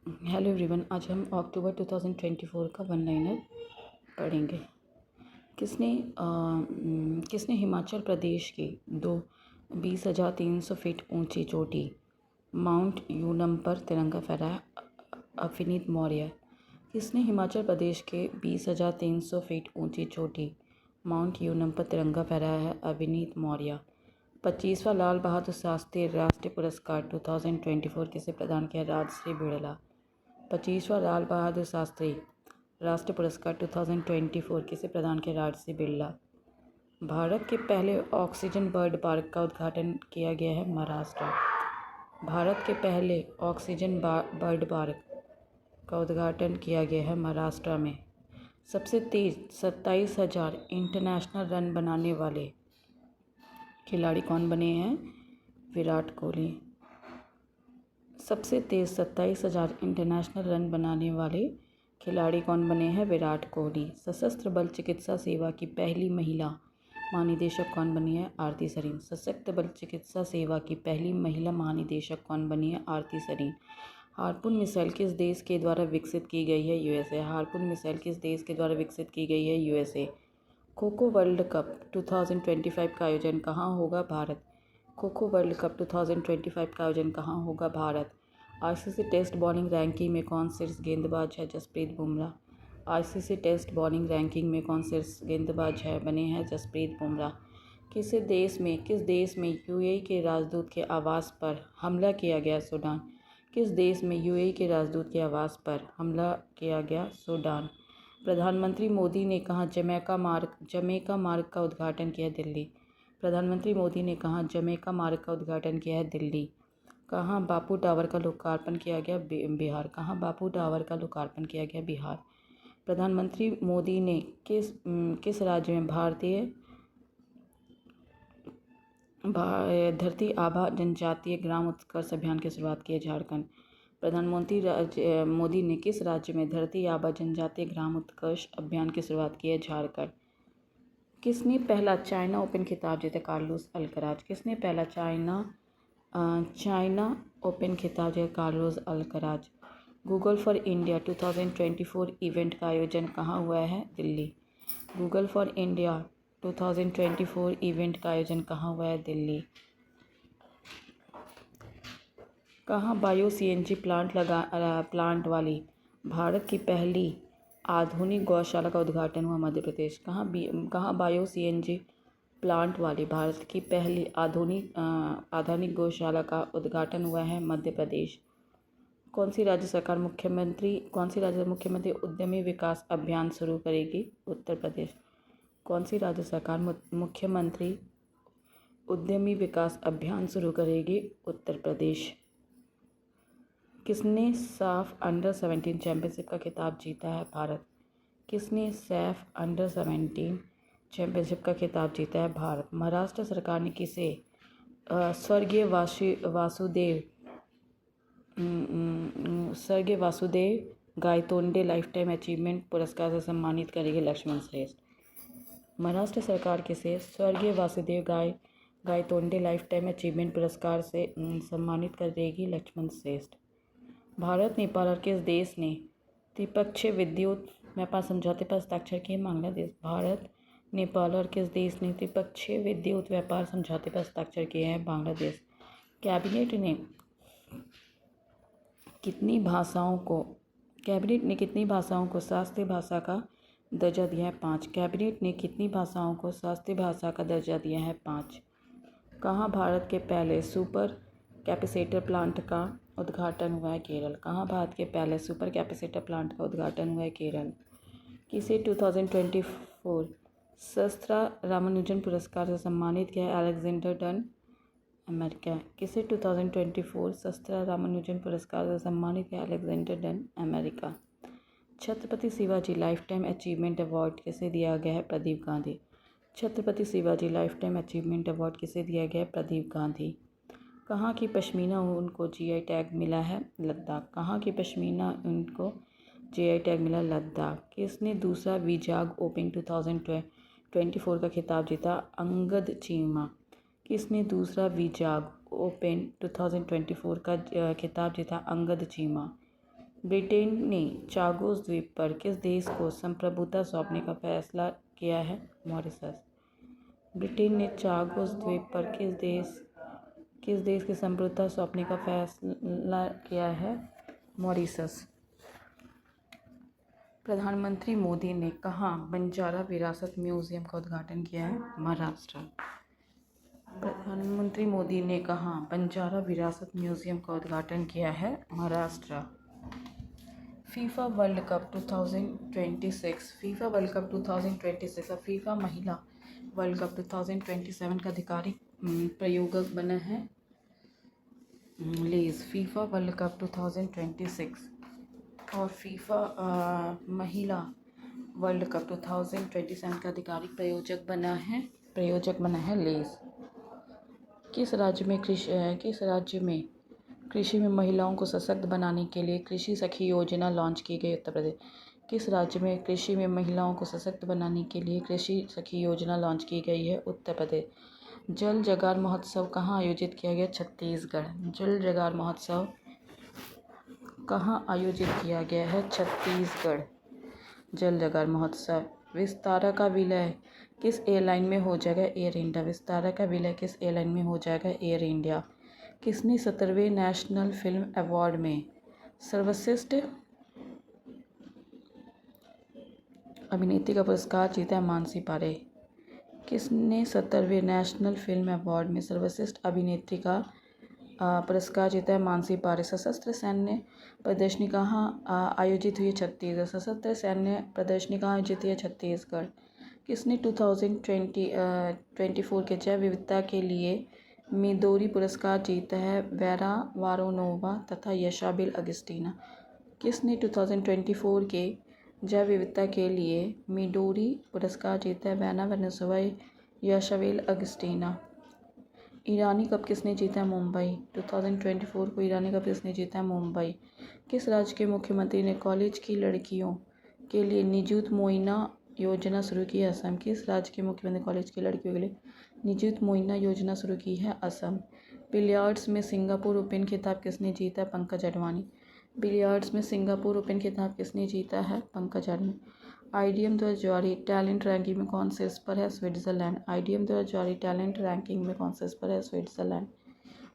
Hello everyone, आज हम अक्टूबर 2024 का वन लाइनर पढ़ेंगे। किसने हिमाचल प्रदेश की 20,300 फीट ऊंची चोटी माउंट यूनम पर तिरंगा फहराया? अविनीत मौर्य। किसने हिमाचल प्रदेश के 20,300 फीट ऊंची चोटी माउंट यूनम पर तिरंगा फहराया है? अविनीत मौर्य। 25वां लाल बहादुर शास्त्री राष्ट्रीय पुरस्कार 2024 किसे प्रदान किया? राजश्री बिड़ला। 25वां लाल बहादुर शास्त्री राष्ट्रीय पुरस्कार 2024 किसे प्रदान किया? राजश्री बिड़ला। भारत के पहले ऑक्सीजन बर्ड पार्क का उद्घाटन किया गया है? महाराष्ट्र। भारत के पहले ऑक्सीजन बर्ड पार्क का उद्घाटन किया गया है महाराष्ट्र में। सबसे तेज 27,000 इंटरनेशनल रन बनाने वाले खिलाड़ी कौन बने हैं? विराट कोहली। सबसे तेज 27,000 इंटरनेशनल रन बनाने वाले खिलाड़ी कौन बने हैं? विराट कोहली। सशस्त्र बल चिकित्सा सेवा की पहली महिला महानिदेशक कौन बनी है? आरती सरीन। सशस्त्र बल चिकित्सा सेवा की पहली महिला महानिदेशक कौन बनी है? आरती सरीन। हार्पून मिसाइल किस देश के द्वारा विकसित की गई है? यूएसए। हार्पून मिसाइल किस देश के द्वारा विकसित की गई है? USA. Kho kho world cup 2025 का आयोजन कहाँ होगा? भारत। खो खो वर्ल्ड कप 2025 का आयोजन कहाँ होगा? भारत। आईसीसी टेस्ट बॉलिंग रैंकिंग में कौन शीर्ष गेंदबाज है? Jasprit Bumrah. ICC test bowling ranking में कौन शीर्ष गेंदबाज है बने हैं? जसप्रीत बुमराह। किस देश में यूएई के राजदूत के आवास पर हमला किया गया? सूडान। किस देश में यूएई के राजदूत के आवास पर हमला किया गया? सूडान। प्रधानमंत्री मोदी ने कहा जमैका मार्ग का उद्घाटन किया? दिल्ली। प्रधानमंत्री मोदी ने कहा जमैका मार्ग का उद्घाटन किया है? दिल्ली। कहाँ बापू टावर का लोकार्पण किया गया? बिहार। कहाँ बापू टावर का लोकार्पण किया गया? बिहार। प्रधानमंत्री मोदी ने किस राज्य में धरती आबा जनजातीय ग्राम उत्कर्ष अभियान की शुरुआत की है? झारखंड। प्रधानमंत्री मोदी ने किस राज्य में धरती आबा जनजातीय ग्राम उत्कर्ष अभियान की शुरुआत की है? झारखंड। किसने पहला चाइना ओपन खिताब जीता? Carlos Alcaraz. किसने पहला चाइना ओपन खिताब जीता? Carlos Alcaraz. Google for India 2024 event का आयोजन कहाँ हुआ है? Delhi. Google for India 2024 event का आयोजन कहाँ हुआ है? दिल्ली। कहाँ बायो सीएनजी प्लांट वाली भारत की पहली आधुनिक गौशाला का उद्घाटन हुआ? मध्य प्रदेश। कहाँ बायो सीएनजी प्लांट वाली भारत की पहली आधुनिक गौशाला का उद्घाटन हुआ है? मध्य प्रदेश। कौन सी राज्य सरकार मुख्यमंत्री उद्यमी विकास अभियान शुरू करेगी? उत्तर प्रदेश। कौन सी राज्य सरकार मुख्यमंत्री उद्यमी विकास अभियान शुरू करेगी? उत्तर प्रदेश। किसने साफ अंडर 17 चैंपियनशिप का खिताब जीता है? भारत। किसने सैफ अंडर 17 चैंपियनशिप का खिताब जीता है? भारत। महाराष्ट्र सरकार ने किसे स्वर्गीय वासुदेव गायतोंडे लाइफटाइम अचीवमेंट पुरस्कार से सम्मानित करेगी? लक्ष्मण श्रेष्ठ। महाराष्ट्र सरकार किसे स्वर्गीय वासुदेव गायतोंडे लाइफटाइम अचीवमेंट पुरस्कार से सम्मानित करेगी? लक्ष्मण श्रेष्ठ। भारत नेपाल और किस देश ने द्विपक्षीय विद्युत व्यापार समझौते पर हस्ताक्षर किए? बांग्लादेश। भारत नेपाल और किस देश ने द्विपक्षीय विद्युत व्यापार समझौते पर हस्ताक्षर किए हैं? बांग्लादेश। कैबिनेट ने कितनी भाषाओं को शास्त्रीय भाषा का दर्जा दिया है? 5। कैबिनेट ने कितनी भाषाओं को शास्त्रीय भाषा का दर्जा दिया है? 5। कहाँ भारत के पहले सुपर कैपेसिटर प्लांट का उद्घाटन हुआ है? केरल। कहाँ भारत के पहले सुपर कैपेसिटर प्लांट का उद्घाटन हुआ है? केरल। किसे 2024 शस्त्रा रामानुजन पुरस्कार से सम्मानित किया है? Alexander done, America. किसे 2024 शस्त्रा रामानुजन पुरस्कार से सम्मानित किया? Alexander done, America. Chhatrapati Shivaji lifetime achievement award किसे दिया गया है? Pradeep Gandhi. Chhatrapati Shivaji lifetime achievement award किसे दिया गया है? प्रदीप गांधी। कहाँ की पश्मीना ऊन को जीआई टैग मिला है? लद्दाख। कहाँ की पश्मीना ऊन को जीआई टैग मिला? लद्दाख। किसने दूसरा विजाग ओपन 2024 का खिताब जीता? अंगद चीमा। किसने दूसरा विजाग ओपन 2024 का खिताब जीता? अंगद चीमा। ब्रिटेन ने चागोस द्वीप पर किस देश को संप्रभुता सौंपने का फैसला किया है? मॉरिशस। ब्रिटेन ने चागोस द्वीप पर किस देश की संप्रभुता सौंपने का फैसला किया है? मॉरिशस। प्रधानमंत्री मोदी ने कहाँ बंजारा विरासत म्यूजियम का उद्घाटन किया है? महाराष्ट्र। प्रधानमंत्री मोदी ने कहाँ बंजारा विरासत म्यूजियम का उद्घाटन किया है? Maharashtra. FIFA world cup 2026 FIFA world cup 2026 और फीफा महिला वर्ल्ड कप 2027 का आधिकारिक प्रायोजक बना है लेज। फीफा वर्ल्ड कप 2026 और फीफा महिला वर्ल्ड कप 2027 का आधिकारिक प्रायोजक बना है लेज। किस राज्य में कृषि में महिलाओं को सशक्त बनाने के लिए कृषि सखी योजना लॉन्च की गई? उत्तर प्रदेश। किस राज्य में कृषि में महिलाओं को सशक्त बनाने के लिए कृषि सखी योजना लॉन्च की गई है? उत्तर प्रदेश। जल जगार महोत्सव कहाँ आयोजित किया गया? छत्तीसगढ़। जल जगार महोत्सव कहाँ आयोजित किया गया है? छत्तीसगढ़। जल जगार महोत्सव। विस्तारा का विलय किस एयरलाइन में हो जाएगा? Air India. विस्तारा का विलय किस एयरलाइन में हो जाएगा? Air India. किसने 17वें नेशनल फिल्म अवार्ड में सर्वश्रेष्ठ अभिनेत्री का पुरस्कार जीता है? मानसी पारे। किसने 17वें नेशनल फिल्म अवार्ड में सर्वश्रेष्ठ अभिनेत्री का पुरस्कार जीता है? मानसी पारे। सशस्त्र सैन्य प्रदर्शनी कहाँ आयोजित हुई है? छत्तीसगढ़। सशस्त्र सैन्य प्रदर्शनी कहाँ आयोजित हुई है? छत्तीसगढ़। किसने 2024 के जैव विविधता के लिए मिदोरी पुरस्कार जीता है? वेरा वारोनोवा तथा यशाबेल अगस्टीना। किसने 2024 के जैव विविधता के लिए मिडोरी पुरस्कार जीता है? वेरा वारोनोवा यशाबेल अगस्टीना। ईरानी कप किसने जीता है? मुंबई। 2024 को ईरानी कप किसने जीता है? मुंबई। किस राज्य के मुख्यमंत्री ने कॉलेज की लड़कियों के लिए निजुत मोइना योजना शुरू की है? असम। किस राज्य के मुख्यमंत्री कॉलेज की लड़कियों के लिए निजुत मोइना योजना शुरू की है? असम। बिलियर्ड्स में सिंगापुर ओपन खिताब किसने जीता है? पंकज अडवाणी। बिलियर्ड्स में सिंगापुर ओपन खिताब किसने जीता है? पंकज अडवाणी। आईडीएम द्वारा जारी टैलेंट रैंकिंग में कौन शीर्ष पर है? स्विट्जरलैंड। आईडीएम द्वारा जारी टैलेंट रैंकिंग में कौन शीर्ष पर है? स्विट्जरलैंड।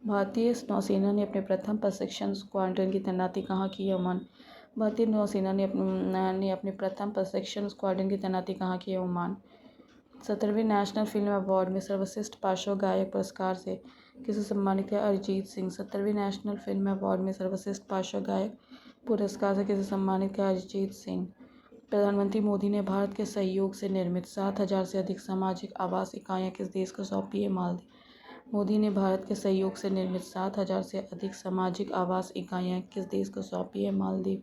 भारतीय नौसेना ने अपने प्रथम प्रशिक्षण स्क्वाड्रन की तैनाती कहाँ की है? ओमान। भारतीय नौसेना ने अपने प्रथम प्रशिक्षण स्क्वाड्रन की तैनाती कहाँ की है? ओमान। 17वें नेशनल फिल्म अवार्ड में सर्वश्रेष्ठ पार्श्व गायक पुरस्कार से किसे सम्मानित किया? अरिजीत सिंह। 17वें नेशनल फिल्म अवार्ड में सर्वश्रेष्ठ पार्श्व गायक पुरस्कार से किसे सम्मानित किया? अरिजीत सिंह। प्रधानमंत्री मोदी ने भारत के सहयोग से निर्मित 7,000 से अधिक सामाजिक आवास इकाइयाँ किस देश को सौंपी है? मालदीव। मोदी ने भारत के सहयोग से निर्मित 7,000 से अधिक सामाजिक आवास इकाइयाँ किस देश को सौंपी है? मालदीव।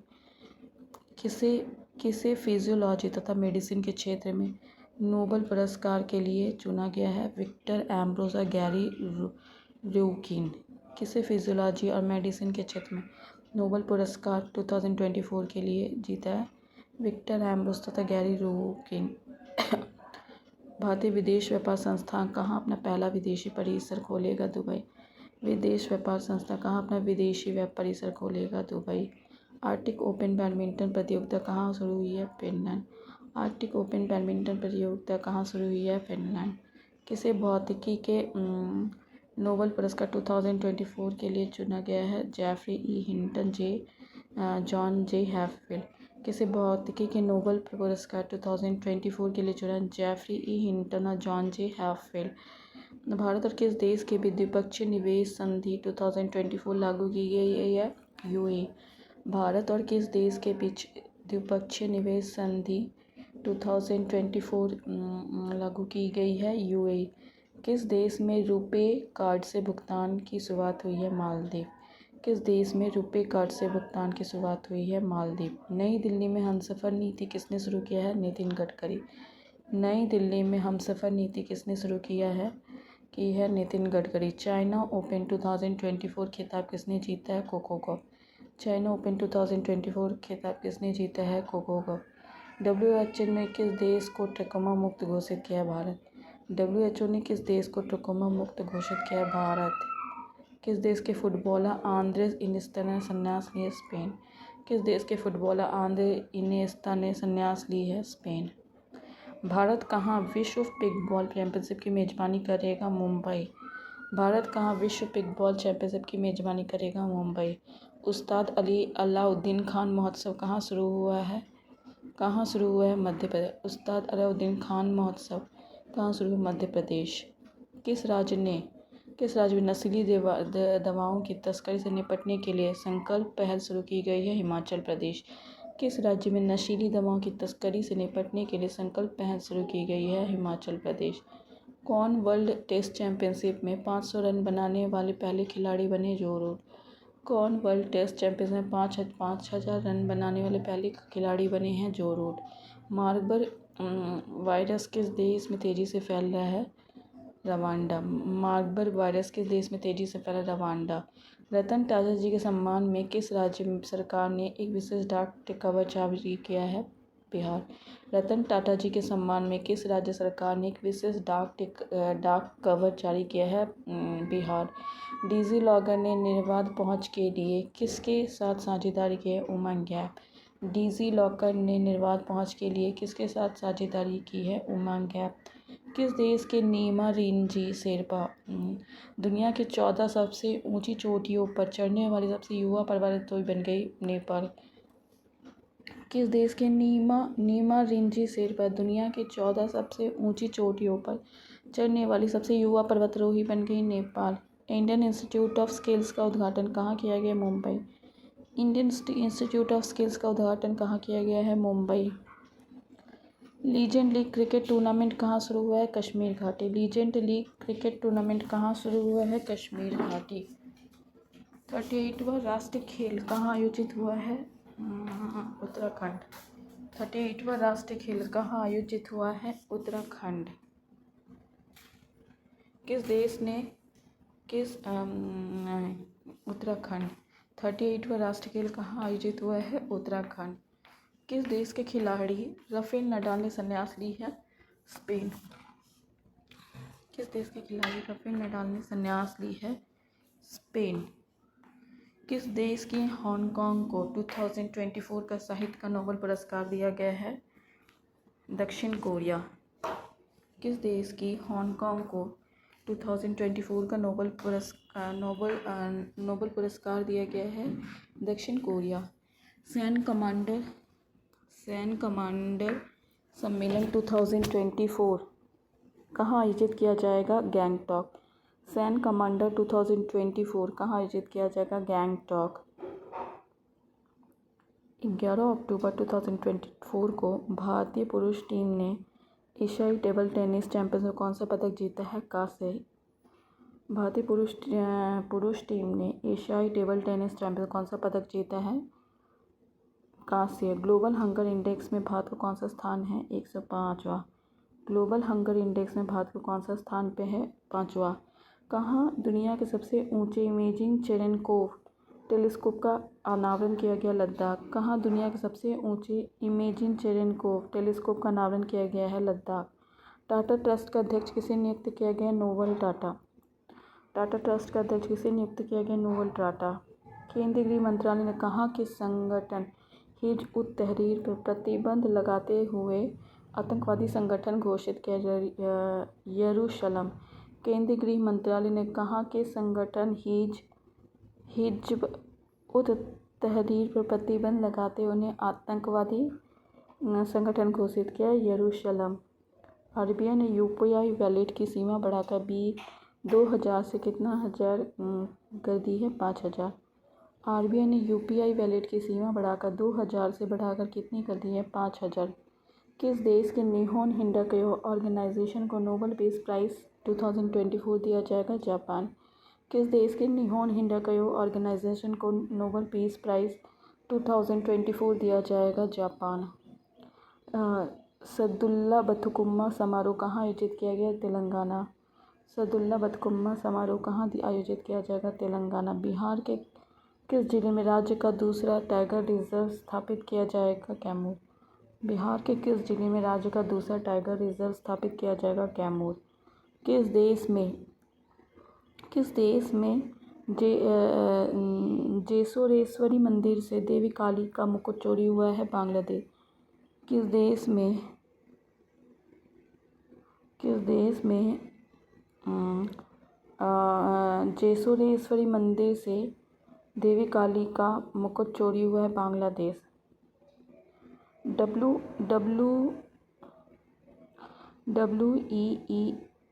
किसे फिजियोलॉजी तथा मेडिसिन के क्षेत्र में नोबेल पुरस्कार के लिए चुना गया है? विक्टर एम्ब्रोस और गैरी र्यूकिन। किसे फिजियोलॉजी और मेडिसिन के क्षेत्र में नोबेल पुरस्कार 2024 के लिए जीता है? विक्टर एम्ब्रोस तथा गैरी र्यूकिन। भारतीय विदेश व्यापार संस्थान कहाँ अपना पहला विदेशी परिसर खोलेगा? दुबई। विदेश व्यापार संस्था कहाँ अपना विदेशी परिसर खोलेगा? दुबई। आर्कटिक ओपन बैडमिंटन प्रतियोगिता कहाँ शुरू हुई है? फिनलैंड। आर्कटिक ओपन बैडमिंटन प्रतियोगिता कहाँ शुरू हुई है? फिनलैंड। किसे भौतिकी के नोबेल पुरस्कार 2024 के लिए चुना गया है? जेफरी ई हिंटन, जॉन जे हैफील्ड। किसे भौतिकी के नोबेल पुरस्कार 2024 के लिए चुना? जेफरी ई हिंटन और जॉन जे हैफील्ड। भारत और किस देश के बीच द्विपक्षीय निवेश संधि 2024 लागू की गई है? यूएई। भारत और किस देश के बीच द्विपक्षीय निवेश संधि 2024 लागू की गई है? यूएई। किस देश में रुपे कार्ड से भुगतान की शुरुआत हुई है? मालदीव। किस देश में रुपे कार्ड से भुगतान की शुरुआत हुई है? मालदीव। नई दिल्ली में हमसफ़र नीति किसने शुरू किया है? नितिन गडकरी। नई दिल्ली में हमसफ़र नीति किसने शुरू किया है? नितिन गडकरी। चाइना ओपन 2024 खिताब किसने जीता है? Coco Gauff. चाइना ओपन 2024 खिताब किसने जीता है? Coco Gauff. WHO ने किस देश को ट्रकोमा मुक्त घोषित किया है? भारत। WHO ने किस देश को ट्रकोमा मुक्त घोषित किया है? भारत। किस देश के फुटबॉलर आंद्रेस इनिएस्टा ने संन्यास लिया? स्पेन। किस देश के फुटबॉलर आंद्रे इनिएस्ता ने संन्यास ली है? स्पेन। भारत कहाँ विश्व पिकबॉल चैंपियनशिप की मेजबानी करेगा? मुंबई। भारत कहाँ विश्व पिकबॉल चैंपियनशिप की मेजबानी करेगा? मुंबई। उस्ताद अली अलाउद्दीन खान महोत्सव कहाँ शुरू हुआ है? मध्य प्रदेश। उस्ताद अलाउद्दीन खान महोत्सव कहाँ शुरू हुआ? मध्य प्रदेश। किस राज्य में नशीली दवाओं की तस्करी से निपटने के लिए संकल्प पहल शुरू की गई है? हिमाचल प्रदेश। किस राज्य में नशीली दवाओं की तस्करी से निपटने के लिए संकल्प पहल शुरू की गई है? हिमाचल प्रदेश। कौन वर्ल्ड टेस्ट चैंपियनशिप में 500 रन बनाने वाले पहले खिलाड़ी बने? जो रूट। कौन वर्ल्ड टेस्ट चैंपियनशिप में 5,000 रन बनाने वाले पहले खिलाड़ी बने हैं? जो रूट। मार्बर्ग वायरस किस देश में तेजी से फैल रहा है? रवांडा। मार्बर्ग वायरस किस देश में तेजी से फैला? रवांडा। रतन टाटा जी के सम्मान में किस राज्य सरकार ने एक विशेष डाक कवच जारी किया है? बिहार। रतन टाटा जी के सम्मान में किस राज्य सरकार ने एक विशेष डाक कवच जारी किया है? बिहार। डिजी लॉकर ने निर्बाध पहुंच के लिए किसके साथ साझेदारी की है? उमंग ऐप। डिजी लॉकर ने निर्बाध पहुंच के लिए किसके साथ साझेदारी की है? उमंग ऐप। किस देश के नीमा रिंजी शेरपा दुनिया की 14 सबसे ऊंची चोटियों पर चढ़ने वाली सबसे युवा पर्वतारोही बन गई? नेपाल। किस देश के नीमा रिंजी शेरपा दुनिया की 14 सबसे ऊंची चोटियों पर चढ़ने वाली सबसे युवा पर्वतारोही बन गई? Nepal. Indian institute of skills का उद्घाटन कहाँ किया गया? Mumbai. Indian institute of skills का उद्घाटन कहाँ किया गया है? Mumbai. Legend league cricket tournament कहाँ शुरू हुआ है? कश्मीर घाटी। लीजेंड लीग क्रिकेट टूर्नामेंट कहाँ शुरू हुआ है? कश्मीर घाटी। 38वां राष्ट्रीय खेल कहाँ आयोजित हुआ है? उत्तराखंड। 38वां राष्ट्रीय खेल कहाँ आयोजित हुआ है? उत्तराखंड। किस देश ने उत्तराखंड। 38वां राष्ट्रीय खेल कहाँ आयोजित हुआ है? उत्तराखंड। किस देश के खिलाड़ी राफेल नडाल ने संन्यास ली है? स्पेन। किस देश के खिलाड़ी राफेल नडाल ने संन्यास ली है? स्पेन। किस देश की हांगकांग को 2024 का साहित्य का नोबेल पुरस्कार दिया गया है? दक्षिण कोरिया। किस देश की हांगकांग को 2024 का नोबेल पुरस्कार दिया गया है? दक्षिण कोरिया। सैन्य कमांडर सम्मेलन 2024 कहाँ आयोजित किया जाएगा? गैंगटॉक। सैन्य कमांडर 2024 कहाँ आयोजित किया जाएगा? गैंगटॉक। 11 अक्टूबर 2024 को भारतीय पुरुष टीम ने एशियाई टेबल टेनिस चैंपियनशिप में कौन सा पदक जीता है? कांस्य। भारतीय पुरुष टीम ने एशियाई टेबल टेनिस चैंपियनशिप कौन सा पदक जीता है? कांस्य। ग्लोबल हंगर इंडेक्स में भारत का कौन सा स्थान है? 105वां। ग्लोबल हंगर इंडेक्स में भारत का कौन सा स्थान पे है? 5वां। कहाँ दुनिया के सबसे ऊंचे इमेजिंग चेरेनकोव टेलीस्कोप का अनावरण किया गया? लद्दाख। कहाँ दुनिया के सबसे ऊंचे इमेजिंग चेरेनकोव टेलीस्कोप का अनावरण किया गया है? लद्दाख। टाटा ट्रस्ट का अध्यक्ष किसे नियुक्त किया गया? नोबल टाटा। टाटा ट्रस्ट का अध्यक्ष किसे नियुक्त किया गया? नोबल टाटा। केंद्रीय गृह मंत्रालय ने कहाँ के संगठन हिज उत तहरीर पर प्रतिबंध लगाते हुए आतंकवादी संगठन घोषित किया? यरूशलम। केंद्रीय गृह मंत्रालय ने कहाँ के संगठन हिज्ब उत तहरीर पर प्रतिबंध लगाते हुए उन्हें आतंकवादी संगठन घोषित किया? यरूशलम। आरबीआई ने यूपीआई वॉलेट की सीमा बढ़ाकर 2,000 से कितना हजार कर दी है? 5,000। आरबीआई ने यूपीआई वॉलेट की सीमा बढ़ाकर 2,000 से बढ़ाकर कितनी कर दी है? 5,000। किस देश के निहोन हिंडाकयो ऑर्गेनाइजेशन को नोबेल पीस प्राइज़ 2024 दिया जाएगा? जापान। किस देश के निहोन हिंडाकयो ऑर्गेनाइजेशन को नोबेल पीस प्राइज़ 2024 दिया जाएगा? जापान। सदुल्ला बथुकम्मा समारोह कहाँ आयोजित किया गया? तेलंगाना। सदुल्ला बथुकम्मा समारोह कहाँ आयोजित किया जाएगा? तेलंगाना। बिहार के किस जिले में राज्य का दूसरा टाइगर रिजर्व स्थापित किया जाएगा? कैमूर। बिहार के किस जिले में राज्य का दूसरा टाइगर रिजर्व स्थापित किया जाएगा? कैमूर। किस देश में जेसोरेश्वरी मंदिर से देवी काली का मुकुट चोरी हुआ है बांग्लादेश। किस देश में जेसोरेश्वरी मंदिर से देवी काली का मुकुट चोरी हुआ है बांग्लादेश।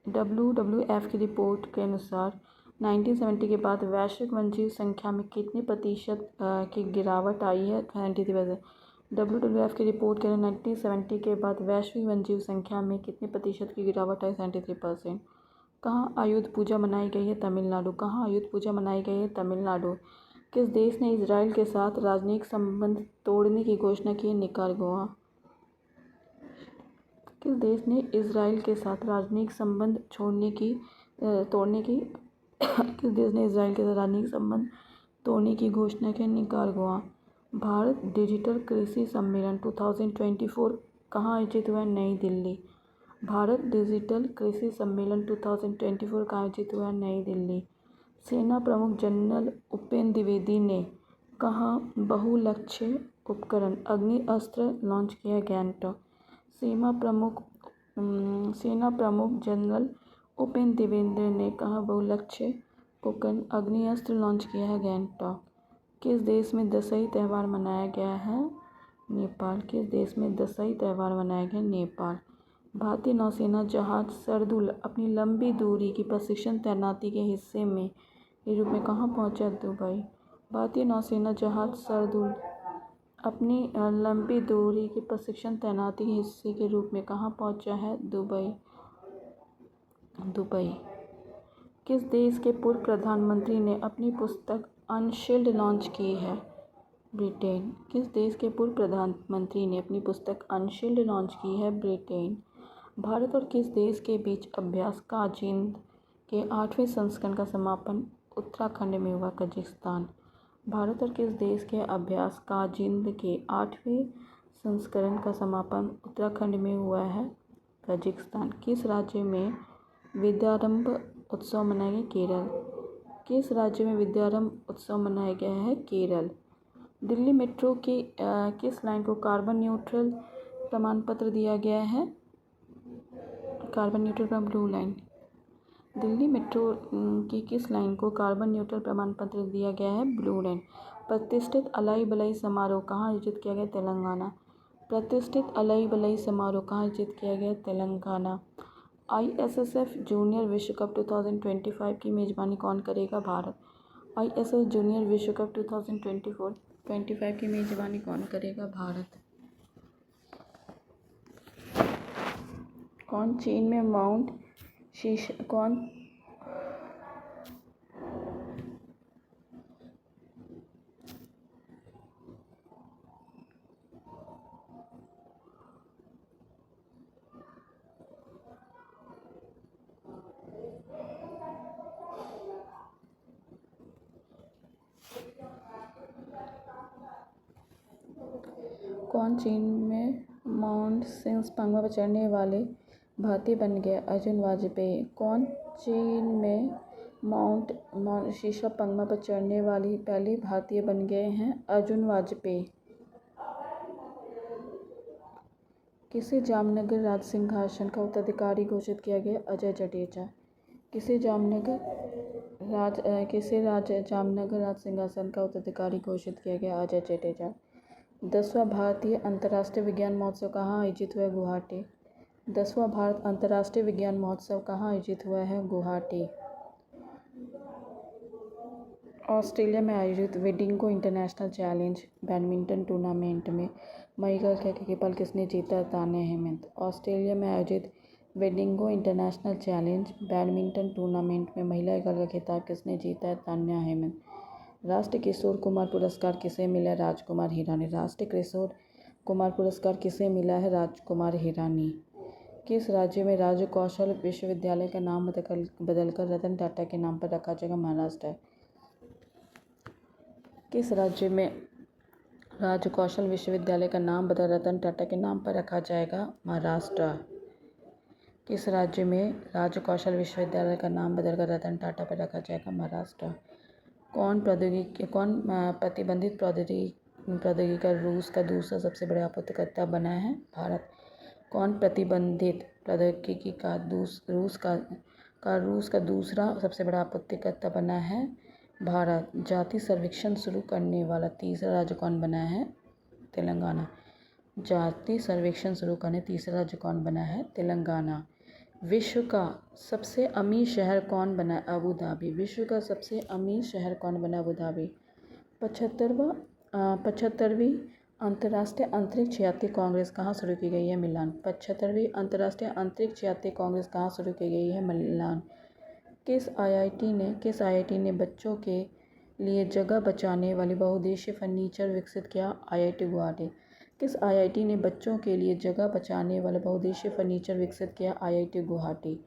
WWF की रिपोर्ट के अनुसार 1970 के बाद वैश्विक वन्यजीव संख्या में कितने प्रतिशत की गिरावट आई है? 93%। WWF की रिपोर्ट के अनुसार 1970 के बाद वैश्विक वन्यजीव संख्या में कितने प्रतिशत की गिरावट आई? 73%। कहाँ आयुध पूजा मनाई गई है? तमिलनाडु। कहाँ आयुध पूजा मनाई गई है? तमिलनाडु। किस देश ने इजराइल के साथ राजनयिक संबंध तोड़ने की घोषणा की है? निकारागुआ। किस देश ने इजराइल के साथ राजनयिक संबंध किस देश ने इजराइल के साथ राजनयिक संबंध तोड़ने की घोषणा की? निकारागुआ। भारत डिजिटल कृषि सम्मेलन 2024 कहाँ आयोजित हुआ? नई दिल्ली। भारत डिजिटल कृषि सम्मेलन 2024 कहाँ आयोजित हुआ? नई दिल्ली। सेना प्रमुख जनरल उपेंद्र द्विवेदी ने कहाँ बहुलक्ष्य उपकरण अग्नि अस्त्र लॉन्च किया? गैंगटॉक। सेना प्रमुख जनरल उपेंद्र द्विवेदी ने कहाँ बहुलक्ष्य उपकरण अग्नि अस्त्र लॉन्च किया है? गैंगटॉक। किस देश में दशई त्यौहार मनाया गया है? नेपाल। किस देश में दशई त्यौहार मनाया गया? नेपाल। भारतीय नौसेना जहाज सरदुल अपनी लंबी दूरी की प्रशिक्षण तैनाती के हिस्से में के रूप में कहाँ पहुंचा? दुबई। भारतीय नौसेना जहाज सरदुल अपनी लंबी दूरी की प्रशिक्षण तैनाती के हिस्से के रूप में कहाँ पहुंचा है? दुबई। किस देश के पूर्व प्रधानमंत्री ने अपनी पुस्तक अनशील्ड लॉन्च की है? ब्रिटेन। किस देश के पूर्व प्रधानमंत्री ने अपनी पुस्तक अनशील्ड लॉन्च की है? ब्रिटेन। भारत और किस देश के बीच अभ्यास काजिंद के 8वें संस्करण का समापन उत्तराखंड में हुआ? कजाकिस्तान। भारत और किस देश के अभ्यास काजिंद के 8वें संस्करण का समापन उत्तराखंड में हुआ है? कजाकिस्तान। किस राज्य में विद्यारंभ उत्सव मनाया गया? केरल। किस राज्य में विद्यारंभ उत्सव मनाया गया है? केरल। दिल्ली मेट्रो की किस लाइन को कार्बन न्यूट्रल प्रमाण पत्र दिया गया है? Carbon neutral blue line. Delhi metro की किस लाइन को कार्बन न्यूट्रल प्रमाण पत्र दिया गया है? Blue line. प्रतिष्ठित अलाई बलाई समारोह कहाँ आयोजित किया गया? तेलंगाना। प्रतिष्ठित अलाई बलाई समारोह कहाँ आयोजित किया गया? तेलंगाना। ISSF जूनियर विश्व कप 2025 की मेजबानी कौन करेगा? भारत। ISSF जूनियर विश्व कप 2025 की मेजबानी कौन करेगा? भारत। कौन चीन में माउंट शीर्ष पंगवा पर चढ़ने वाले भारतीय बन गए? अर्जुन वाजपेयी। कौन चीन में माउंट शीर्ष पंगवा पर चढ़ने वाली पहले भारतीय बन गए हैं? अर्जुन वाजपेयी। किसे जामनगर राज सिंहासन का उत्तराधिकारी घोषित किया गया? अजय जडेजा। किसे जामनगर राज सिंहासन का उत्तराधिकारी घोषित किया गया? अजय जडेजा। 10वां भारतीय अंतर्राष्ट्रीय विज्ञान महोत्सव कहाँ आयोजित हुआ है? गुवाहाटी। 10वां भारत अंतर्राष्ट्रीय विज्ञान महोत्सव कहाँ आयोजित हुआ है? गुवाहाटी। ऑस्ट्रेलिया में आयोजित वेडिंगो इंटरनेशनल चैलेंज बैडमिंटन टूर्नामेंट में महिला का खिताब किसने जीता? तान्या हेमंत। ऑस्ट्रेलिया में आयोजित वेडिंगो इंटरनेशनल चैलेंज बैडमिंटन टूर्नामेंट में महिला एकल का खिताब किसने जीता है? तान्या हेमंत। राष्ट्रीय किशोर कुमार पुरस्कार किसे मिला? राजकुमार हिरानी। राष्ट्रीय किशोर कुमार पुरस्कार किसे मिला है? राजकुमार हिरानी। किस राज्य में राज्य कौशल विश्वविद्यालय का नाम बदलकर रतन टाटा के नाम पर रखा जाएगा? महाराष्ट्र। किस राज्य में राज्य कौशल विश्वविद्यालय का नाम बदल रतन टाटा के नाम पर रखा जाएगा? महाराष्ट्र। किस राज्य में राज्य कौशल विश्वविद्यालय का नाम बदलकर रतन टाटा पर रखा जाएगा? महाराष्ट्र। कौन प्रतिबंधित प्रौद्योगिकी का रूस का दूसरा सबसे बड़ा आपूर्तिकर्ता बना है? भारत। कौन प्रतिबंधित प्रौद्योगिकी का रूस का दूसरा सबसे बड़ा आपूर्तिकर्ता बना है? भारत। जाति सर्वेक्षण शुरू करने वाला तीसरा राज्य कौन बना है? तेलंगाना। जाति सर्वेक्षण शुरू करने तीसरा राज्य कौन बना है? तेलंगाना। विश्व का सबसे अमीर शहर कौन बना? Abu Dhabi. विश्व का सबसे अमीर शहर कौन बना? Abu Dhabi. 75वीं अंतर्राष्ट्रीय अंतरिक्ष यात्री कांग्रेस कहाँ शुरू की गई है? मिलान। 75वीं अंतर्राष्ट्रीय अंतरिक्ष यात्री कांग्रेस कहाँ शुरू की गई है? मिलान। किस आईआईटी ने बच्चों के लिए जगह बचाने वाली बहुउद्देशीय फर्नीचर विकसित किया? आईआईटी गुवाहाटी। किस आईआईटी ने बच्चों के लिए जगह बचाने वाला बहुउद्देशीय फर्नीचर विकसित किया? आईआईटी गुवाहाटी।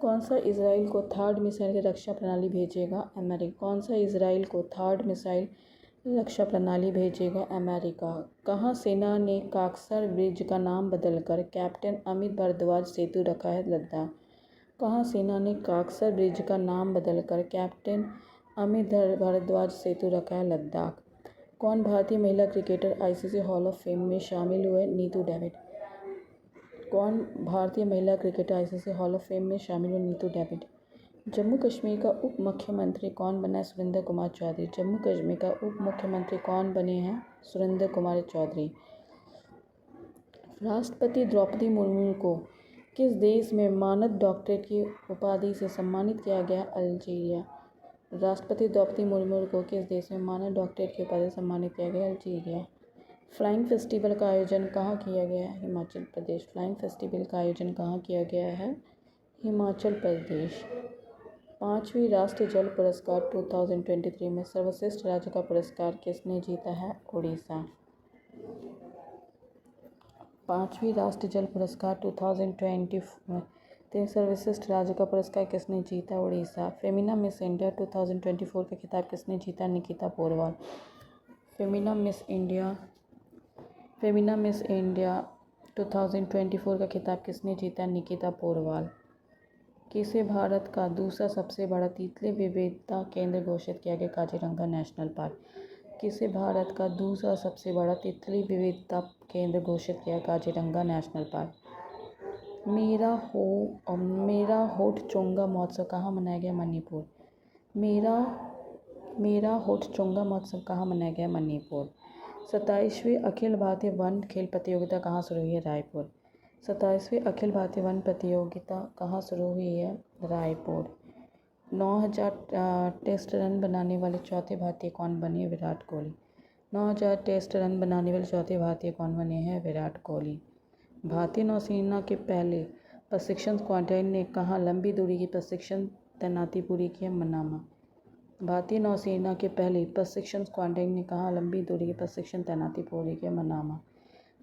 कौन सा इजराइल को थर्ड मिसाइल रक्षा प्रणाली भेजेगा? अमेरिका। कौन सा इजराइल को थर्ड मिसाइल रक्षा प्रणाली भेजेगा? अमेरिका। कहाँ सेना ने काकसर ब्रिज का नाम बदलकर कैप्टन अमित भारद्वाज सेतु रखा है? लद्दाख। कहाँ सेना ने काकसर ब्रिज का नाम बदलकर कैप्टन अमित भारद्वाज सेतु रखा है? लद्दाख। कौन भारतीय महिला cricketer ICC hall of fame में शामिल हुए? नीतू डेविड। कौन भारतीय महिला cricketer ICC hall of fame में शामिल हुए? नीतू डेविड। जम्मू कश्मीर का उप मुख्यमंत्री कौन बना है? सुरेंद्र कुमार चौधरी। जम्मू कश्मीर का उप मुख्यमंत्री कौन बने हैं? सुरेंद्र कुमार चौधरी। राष्ट्रपति द्रौपदी मुर्मू को किस देश में मानद डॉक्टरेट की उपाधि से सम्मानित किया गया? अल्जीरिया। राष्ट्रपति द्रौपदी मुर्मू को किस देश में मानद डॉक्टरेट की उपाधि से सम्मानित किया गया? अल्जीरिया। फ्लाइंग फेस्टिवल का आयोजन कहाँ किया गया है? हिमाचल प्रदेश। फ्लाइंग फेस्टिवल का आयोजन कहाँ किया गया है? हिमाचल प्रदेश। 5वीं राष्ट्रीय जल पुरस्कार 2023 में सर्वश्रेष्ठ राज्य का पुरस्कार किसने जीता है? उड़ीसा। 5वीं राष्ट्रीय जल पुरस्कार 2020 में सर्वश्रेष्ठ राज्य का पुरस्कार किसने जीता? उड़ीसा। फेमिना मिस इंडिया 2024 का खिताब किसने जीता? निकिता पोरवाल। फेमिना मिस इंडिया 2024 का खिताब किसने जीता? निकिता पोरवाल। किसे भारत का दूसरा सबसे बड़ा तितली विविधता केंद्र घोषित किया गया? Kaziranga national park. किसे भारत का दूसरा सबसे बड़ा तितली विविधता केंद्र घोषित किया? Kaziranga national park. मेरा होठ चोंगा महोत्सव कहाँ मनाया गया? मणिपुर। मेरा होठ चोंगा महोत्सव कहाँ मनाया गया? मणिपुर। 27वीं अखिल भारतीय वन खेल प्रतियोगिता कहाँ शुरू हुई है? रायपुर। 27वीं अखिल भारतीय वन प्रतियोगिता कहाँ शुरू हुई है? रायपुर। 9000 टेस्ट रन बनाने वाले चौथे भारतीय कौन बने? विराट कोहली। 9000 टेस्ट रन बनाने वाले चौथे भारतीय कौन बने हैं? विराट कोहली। भारतीय नौसेना के पहले प्रशिक्षण स्क्वाड्रन ने कहाँ लंबी दूरी की प्रशिक्षण तैनाती पूरी की है? मनामा। भारतीय नौसेना के पहले प्रशिक्षण स्क्वाड्रन ने कहाँ लंबी दूरी की प्रशिक्षण तैनाती पूरी की है? मनामा।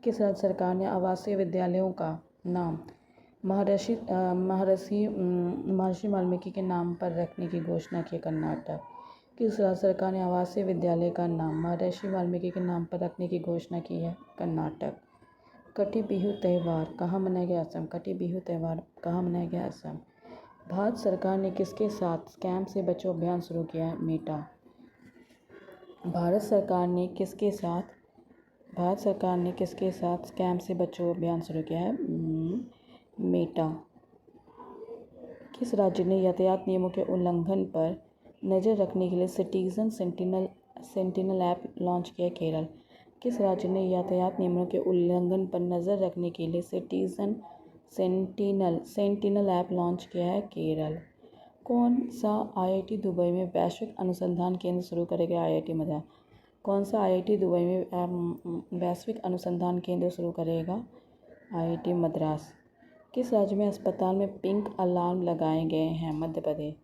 किस राज्य सरकार ने आवासीय विद्यालयों का नाम महर्षि वाल्मीकि के नाम पर रखने की घोषणा की? कर्नाटक। किस राज्य सरकार ने आवासीय विद्यालय का नाम महर्षि वाल्मीकि के नाम पर रखने की घोषणा की है? कर्नाटक। कटी बिहू त्यौहार कहाँ मनाया गया? असम। कटी बिहू त्यौहार कहाँ मनाया गया? असम। भारत सरकार ने किसके साथ स्कैम से बचो अभियान शुरू किया है? मेटा। भारत सरकार ने किसके साथ स्कैम से बचो अभियान शुरू किया है? मेटा। किस राज्य ने यातायात नियमों के उल्लंघन पर नज़र रखने के लिए सिटीजन सेंटिनल ऐप लॉन्च किया? केरल। किस राज्य ने यातायात नियमों के उल्लंघन पर नज़र रखने के लिए सिटीजन सेंटिनल ऐप लॉन्च किया है? केरल। कौन सा आईआईटी दुबई में वैश्विक अनुसंधान केंद्र शुरू करेगा? आईआईटी मद्रास। कौन सा आईआईटी दुबई में वैश्विक अनुसंधान केंद्र शुरू करेगा? आईआईटी मद्रास। किस राज्य में अस्पताल में पिंक अलार्म लगाए गए हैं? मध्य प्रदेश।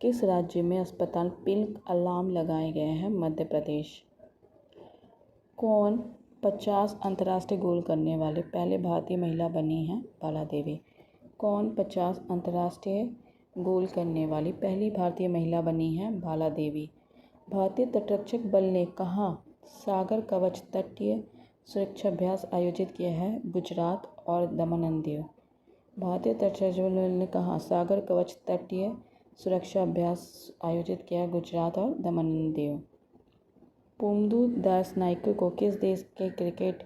किस राज्य में अस्पताल पिंक अलार्म लगाए गए हैं? मध्य प्रदेश। कौन 50 अंतर्राष्ट्रीय गोल करने वाले पहले भारतीय महिला बनी हैं? बाला देवी। कौन 50 अंतर्राष्ट्रीय गोल करने वाली पहली भारतीय महिला बनी हैं? बाला देवी। भारतीय तटरक्षक बल ने कहाँ सागर कवच तटीय सुरक्षा अभ्यास आयोजित किया है? गुजरात और दमन एंड दीव। भारतीय तटरक्षक बल ने कहाँ सागर कवच तटीय सुरक्षा अभ्यास आयोजित किया गुजरात और दमन दीव। पुमदू दास नाइक को किस देश के क्रिकेट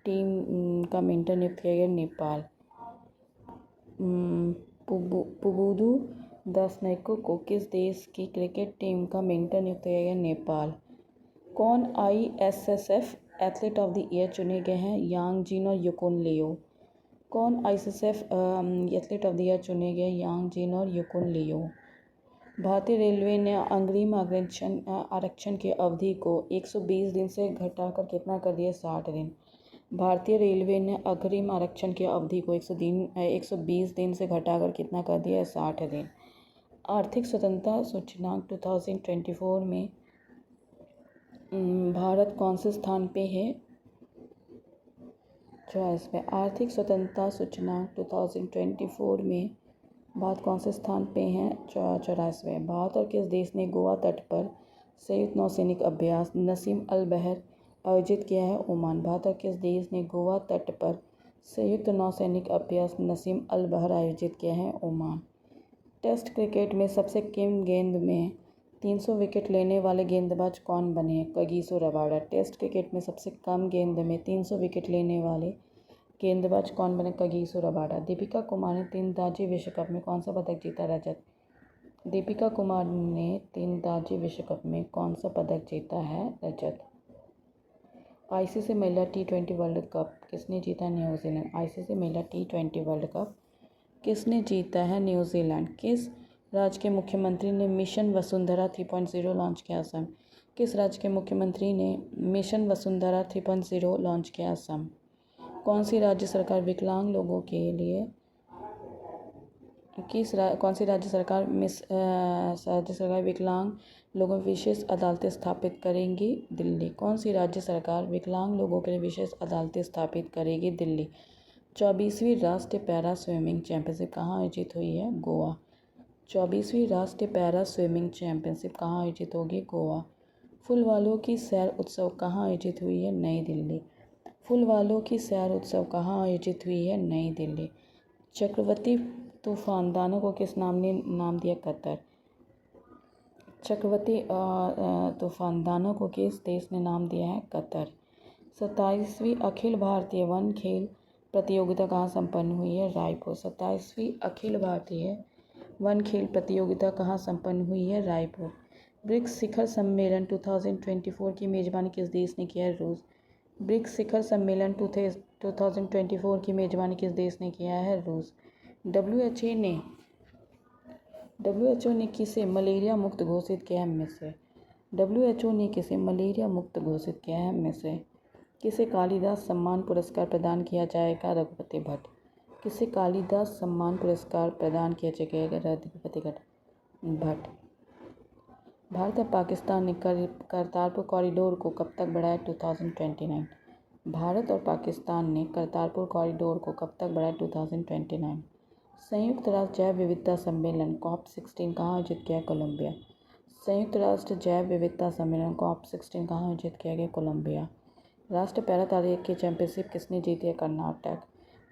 टीम का मेंटर नियुक्त किया गया? नेपाल। पुबुदू दास नाइक को किस देश की क्रिकेट टीम का मेंटर नियुक्त किया गया? नेपाल। कौन ISSF athlete of the year चुने गए हैं? यांग जिन और युकुन लियो। कौन ISSF athlete of the year चुने गए? यांग जिन और युकुन लियो। भारतीय रेलवे ने अग्रिम आरक्षण की अवधि को 120 दिन से घटाकर कितना कर दिया? 60 दिन। भारतीय रेलवे ने अग्रिम आरक्षण की अवधि को 120 दिन से घटाकर कितना कर दिया? 60 दिन। आर्थिक स्वतंत्रता सूचकांक 2024 में भारत कौन से स्थान पे है? 44वें। आर्थिक स्वतंत्रता सूचकांक 2024 में भारत कौन से स्थान पे हैं? 84वें। भारत और किस देश ने गोवा तट पर संयुक्त नौसैनिक अभ्यास नसीम अल बहर आयोजित किया है? ओमान। भारत और किस देश ने गोवा तट पर संयुक्त नौसैनिक अभ्यास नसीम अल बहर आयोजित किया है? ओमान। टेस्ट क्रिकेट में सबसे कम गेंद में 300 विकेट लेने वाले गेंदबाज कौन बने हैं? Kagiso Rabada. टेस्ट क्रिकेट में सबसे कम गेंद में 300 विकेट लेने वाले गेंदबाज कौन बने? Kagiso Rabada. दीपिका कुमार ने तीरंदाजी विश्व कप में कौन सा पदक जीता? रजत। दीपिका कुमार ने तीरंदाजी विश्व कप में कौन सा पदक जीता है? रजत। ICC महिला T20 वर्ल्ड कप किसने जीता? न्यूजीलैंड। ICC महिला T20 वर्ल्ड कप किसने जीता है? न्यूजीलैंड। किस राज्य के मुख्यमंत्री ने मिशन वसुंधरा 3.0 लॉन्च किया? असम। किस राज्य के मुख्यमंत्री ने मिशन वसुंधरा 3.0 लॉन्च किया? असम। कौन सी राज्य सरकार विकलांग लोगों के लिए कौन सी राज्य सरकार विकलांग लोगों की विशेष अदालतें स्थापित करेंगी? दिल्ली। कौन सी राज्य सरकार विकलांग लोगों के लिए विशेष अदालतें स्थापित करेगी? दिल्ली। 24वीं राष्ट्रीय पैरा स्विमिंग चैंपियनशिप कहाँ आयोजित हुई है? गोवा। 24वीं राष्ट्रीय पैरा स्विमिंग चैंपियनशिप कहाँ आयोजित होगी? गोवा। फूलवालों की सैर उत्सव कहाँ आयोजित हुई है? नई दिल्ली। फूलवालों की सैर उत्सव कहाँ आयोजित हुई है? नई दिल्ली। चक्रवाती तूफानदानों को किस नाम ने नाम दिया? कतर। चक्रवाती तूफानदानों को किस देश ने नाम दिया है? कतर। 27वीं अखिल भारतीय वन खेल प्रतियोगिता कहाँ संपन्न हुई है? रायपुर। 27वीं अखिल भारतीय वन खेल प्रतियोगिता कहाँ संपन्न हुई है? रायपुर। ब्रिक्स शिखर सम्मेलन 2024 की मेजबानी किस देश ने किया है? रूस। ब्रिक्स शिखर सम्मेलन 2024 की मेजबानी किस देश ने किया है? रूस। WHO ने किसे मलेरिया मुक्त घोषित किया है? मिस्र। WHO ने किसे मलेरिया मुक्त घोषित किया है? मिस्र। किसे कालिदास सम्मान पुरस्कार प्रदान किया जाएगा? रघुपति भट्ट। किसे कालिदास सम्मान पुरस्कार प्रदान किया जाएगा? रघुपति भट्ट। भारत और पाकिस्तान ने करतारपुर कॉरिडोर को कब तक बढ़ाया? 2029। भारत और पाकिस्तान ने करतारपुर कॉरिडोर को कब तक बढ़ाया? 2029। संयुक्त राष्ट्र जैव विविधता सम्मेलन COP16 कहाँ आयोजित किया? कोलंबिया। संयुक्त राष्ट्र जैव विविधता सम्मेलन COP16 कहाँ आयोजित किया गया? कोलंबिया। राष्ट्रीय पैरा तैराकी चैंपियनशिप किसने जीती है? कर्नाटक।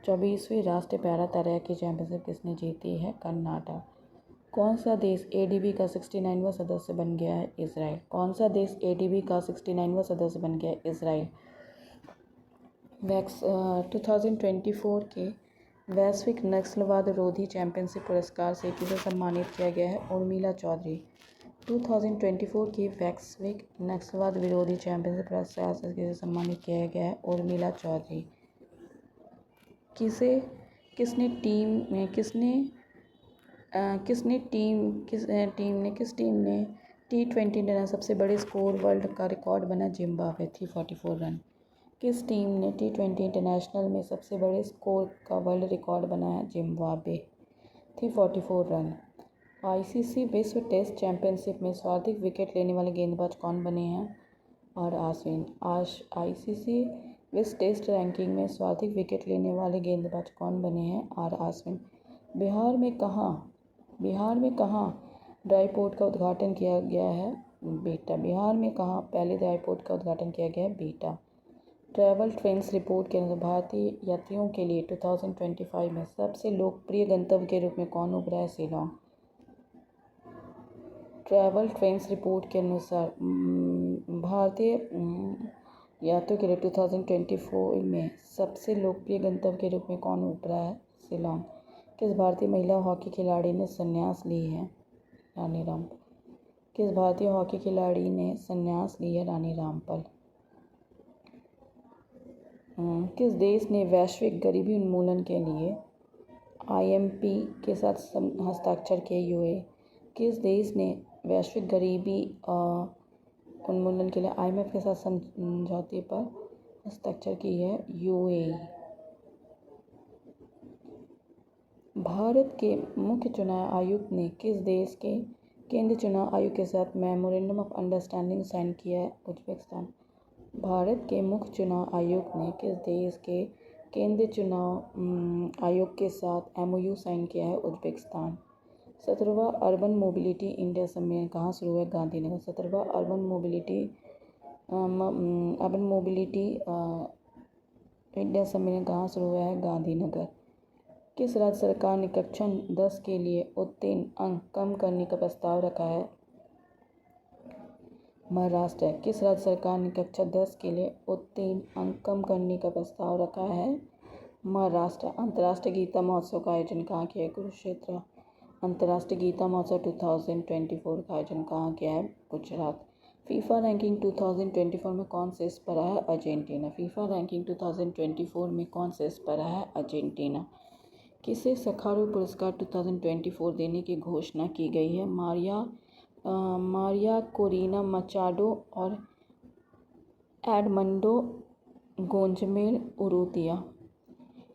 24वीं राष्ट्रीय पैरा तैराकी चैंपियनशिप किसने जीती है? कर्नाटक। कौन सा देश ADB का 69वां सदस्य बन गया है? इजराइल। कौन सा देश ADB का 69वां सदस्य बन गया है? इजराइल। 2024 के वैश्विक नक्सलवाद रोधी चैंपियनशिप पुरस्कार से किसे सम्मानित किया गया है? उर्मिला चौधरी। 2024 की वैश्विक नक्सलवाद विरोधी चैंपियनशिप पुरस्कार से किसे सम्मानित किया गया है? उर्मिला चौधरी। किस टीम ने T20 सबसे बड़े स्कोर वर्ल्ड का रिकॉर्ड बना? जिम्बाब्वे। 344 रन। किस टीम ने T20 इंटरनेशनल में सबसे बड़े स्कोर का वर्ल्ड रिकॉर्ड बनाया? जिम्बाब्वे। 344 रन। ICC विश्व टेस्ट चैंपियनशिप में सर्वाधिक विकेट लेने वाले गेंदबाज कौन बने हैं? और अश्विन। ICC विश्व टेस्ट रैंकिंग में सर्वाधिक विकेट लेने वाले गेंदबाज कौन बने हैं? और अश्विन। बिहार में कहाँ ड्राई पोर्ट का उद्घाटन किया गया है? बीटा। बिहार में कहाँ पहले ड्राई पोर्ट का उद्घाटन किया गया है? बीटा। ट्रैवल ट्रेंड्स रिपोर्ट के अनुसार भारतीय यात्रियों के लिए 2025 में सबसे लोकप्रिय गंतव्य के रूप में कौन उभरा है? शिलोंग। ट्रैवल ट्रेंड्स रिपोर्ट के अनुसार भारतीय यात्रियों के लिए 2024 में सबसे लोकप्रिय गंतव्य के रूप में कौन उभरा है? शिलांग। किस भारतीय महिला हॉकी खिलाड़ी ने संन्यास ली है? रानी रामपाल। किस भारतीय हॉकी खिलाड़ी ने संन्यास ली है? रानी रामपाल। किस देश ने वैश्विक गरीबी उन्मूलन के लिए IMP के साथ हस्ताक्षर किए? UAE। किस देश ने वैश्विक गरीबी उन्मूलन के लिए IMF के साथ समझौते पर हस्ताक्षर की है? UAE। भारत के मुख्य चुनाव आयुक्त ने किस देश के केंद्रीय चुनाव आयुक्त के साथ मेमोरेंडम ऑफ अंडरस्टैंडिंग साइन किया है? उज्बेकिस्तान। भारत के मुख्य चुनाव आयुक्त ने किस देश के केंद्रीय चुनाव आयोग के साथ MOU साइन किया है? उज्बेकिस्तान। 17वां अर्बन मोबिलिटी इंडिया सम्मेलन कहाँ शुरू हुआ? गांधीनगर। 17वां अर्बन मोबिलिटी इंडिया सम्मेलन कहाँ शुरू हुआ है? गांधीनगर। किस राज्य सरकार ने कक्षा 10 के लिए उत्तीर्ण अंक कम करने का प्रस्ताव रखा है? महाराष्ट्र। किस राज्य सरकार ने कक्षा 10 के लिए उत्तीर्ण अंक कम करने का प्रस्ताव रखा है? महाराष्ट्र। अंतर्राष्ट्रीय गीता महोत्सव का आयोजन कहाँ किया है? कुरुक्षेत्र। अंतर्राष्ट्रीय गीता महोत्सव 2024 का आयोजन कहाँ किया है? गुजरात। फीफा रैंकिंग 2024 में कौन शीर्ष पर है? अर्जेंटीना। फीफा रैंकिंग 2024 में कौन शीर्ष पर है? अर्जेंटीना। किसे सखारोव पुरस्कार 2024 देने की घोषणा की गई है? मारिया कोरिना मचाडो और एडमंडो गोंजमेल उरुतिया।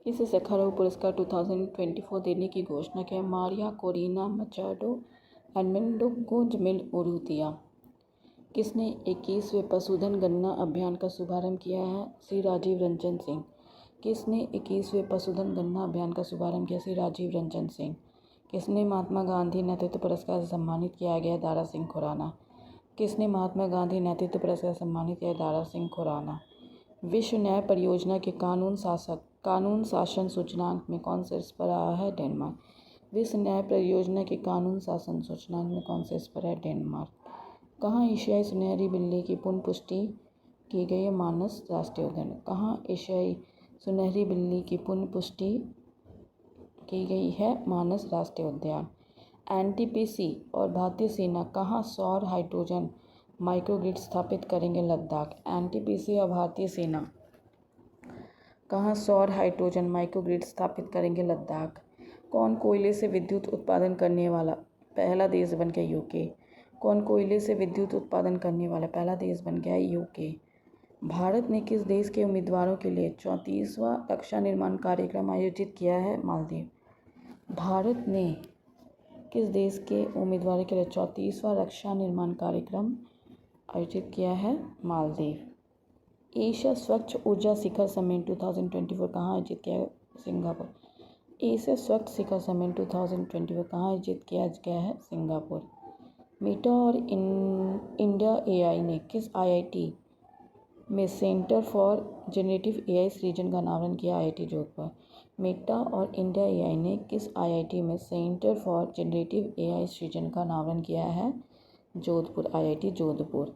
किसे सखारोव पुरस्कार 2024 देने की घोषणा की है? मारिया कोरिना मचाडो, एडमंडो गोंजमेल उरुतिया। किसने 21वें पशुधन गणना अभियान का शुभारंभ किया है? श्री राजीव रंजन सिंह। किसने 21वें पशुधन गणना अभियान का शुभारंभ किया? श्री राजीव रंजन सिंह। किसने महात्मा गांधी नेतृत्व पुरस्कार से सम्मानित किया गया? दारा सिंह खुराना। किसने महात्मा गांधी नेतृत्व पुरस्कार से सम्मानित किया? दारा सिंह खुराना। विश्व न्याय परियोजना के कानून शासन सूचकांक में कौन शीर्ष पर रहा है? डेनमार्क। विश्व न्याय परियोजना के कानून शासन सूचकांक में कौन शीर्ष पर है? डेनमार्क। कहाँ एशियाई सुनहरी बिल्ली की पुनः पुष्टि की गई है? मानस राष्ट्रीय उद्यान। कहाँ एशियाई सुनहरी बिल्ली की पुनः पुष्टि की गई है? मानस राष्ट्रीय उद्यान। NTPC और भारतीय सेना कहाँ सौर हाइड्रोजन माइक्रोग्रिड स्थापित करेंगे? लद्दाख। NTPC और भारतीय सेना कहाँ सौर हाइड्रोजन माइक्रोग्रिड स्थापित करेंगे? लद्दाख। कौन कोयले से विद्युत उत्पादन करने वाला पहला देश बन गया? UK। कौन कोयले से विद्युत उत्पादन करने वाला पहला देश बन गया? UK। भारत ने किस देश के उम्मीदवारों के लिए 34वां रक्षा निर्माण कार्यक्रम आयोजित किया है? मालदीव। भारत ने किस देश के उम्मीदवारों के लिए 34वां रक्षा निर्माण कार्यक्रम आयोजित किया है? मालदीव। एशिया स्वच्छ ऊर्जा शिखर सम्मेलन 2024 कहाँ आयोजित किया है? सिंगापुर। एशिया स्वच्छ शिखर सम्मेलन 2024 कहाँ आयोजित किया गया है? सिंगापुर। मेटा और इंडिया AI ने किस IIT में सेंटर फॉर जनरेटिव AI सृजन का अनावरण किया? IIT जोधपुर। मेटा और इंडिया AI ने किस IIT में सेंटर फॉर जनरेटिव AI सृजन का अनावरण किया है? जोधपुर, IIT जोधपुर।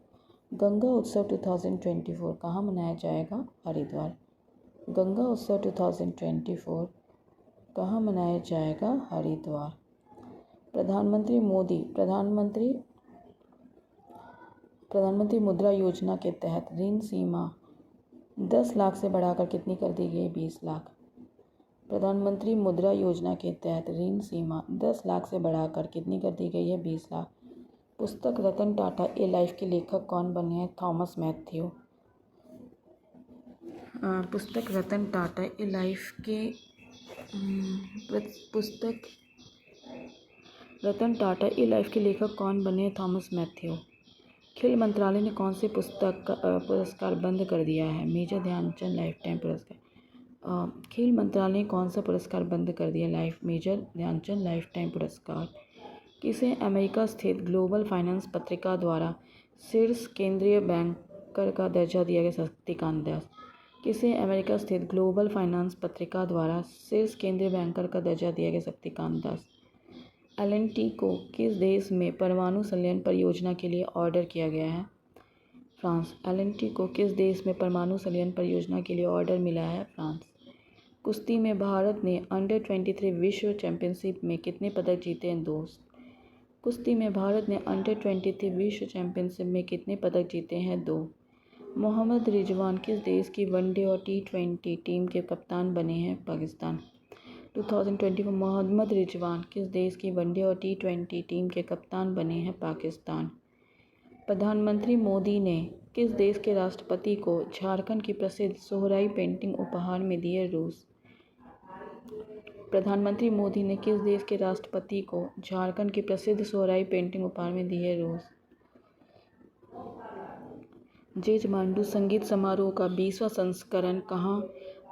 गंगा उत्सव 2024 कहाँ मनाया जाएगा? हरिद्वार। गंगा उत्सव 2024 कहाँ मनाया जाएगा? हरिद्वार। प्रधानमंत्री मुद्रा योजना के तहत ऋण सीमा 10 लाख से बढ़ाकर कितनी कर दी गई? 20 लाख। प्रधानमंत्री मुद्रा योजना के तहत ऋण सीमा 10 लाख से बढ़ाकर कितनी कर दी गई है? 20 लाख। पुस्तक रतन टाटा ए लाइफ के लेखक कौन बने हैं? Thomas Matthew. पुस्तक रतन टाटा ए लाइफ के लेखक कौन बने हैं? Thomas Matthew. खेल मंत्रालय ने कौन से पुरस्कार बंद कर दिया है? मेजर ध्यानचंद लाइफ टाइम पुरस्कार। खेल मंत्रालय ने कौन सा पुरस्कार बंद कर दिया? मेजर ध्यानचंद लाइफ टाइम पुरस्कार। किसे अमेरिका स्थित ग्लोबल फाइनेंस पत्रिका द्वारा शीर्ष केंद्रीय बैंकर का दर्जा दिया गया? शक्तिकांत दास। किसे अमेरिका स्थित ग्लोबल फाइनेंस पत्रिका द्वारा शीर्ष केंद्रीय बैंकर का दर्जा दिया गया? शक्तिकांत दास। L&T को किस देश में परमाणु संयंत्र परियोजना के लिए ऑर्डर किया गया है? फ्रांस। L&T को किस देश में परमाणु संयंत्र परियोजना के लिए ऑर्डर मिला है? फ्रांस। कुश्ती में भारत ने अंडर-23 विश्व चैंपियनशिप में कितने पदक जीते हैं? 2। कुश्ती में भारत ने अंडर-23 विश्व चैंपियनशिप में कितने पदक जीते हैं? 2। मोहम्मद रिजवान किस देश की वनडे और T20 टीम के कप्तान बने हैं? पाकिस्तान। 2024 मोहम्मद रिजवान किस देश की वनडे और T20 टीम के कप्तान बने हैं? पाकिस्तान। प्रधानमंत्री मोदी ने किस देश के राष्ट्रपति को झारखंड की प्रसिद्ध सोहराई पेंटिंग उपहार में दी है? रूस। प्रधानमंत्री मोदी ने किस देश के राष्ट्रपति को झारखंड की प्रसिद्ध सोहराई पेंटिंग उपहार में दी है? रूस। जेजमांडू संगीत समारोह का 20वां संस्करण कहाँ